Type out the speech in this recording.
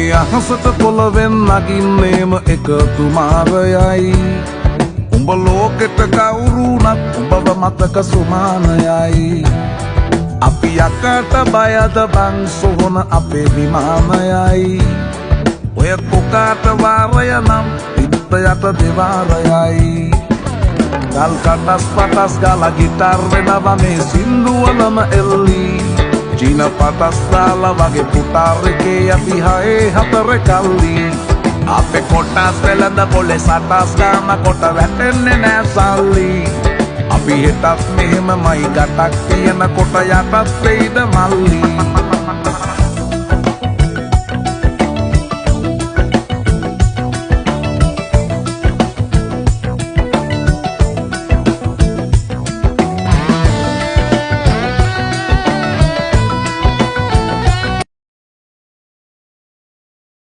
මේ අහසට පොළවෙන් නගින්නේම එකතු මාරයයි උඹ ලෝකෙට කවුරුනත් උඹව මතක සුමානයයි අපි යකට බයද බං සොහොන අපේ විමානයයි ඔය කොකාට වාරය නම් පිට යට දෙවාරයයි ගල් කටස් පටස් ගාලා ගිටාර් වෙනවා මේ සින්දුවලම එල්ලි චීන පටස් දාලා වගේ පුටාර් එකේ අපි හයේ හතර කල්ලි අපේ කොටස් වෙලඳ පොලේ සටස් ගාම කොට වැටෙන්නේ නෑ සල්ලි අපි හෙටත් මෙහෙමමයි ගටක් තියෙන කොට යටත් වෙයිද මල්ලි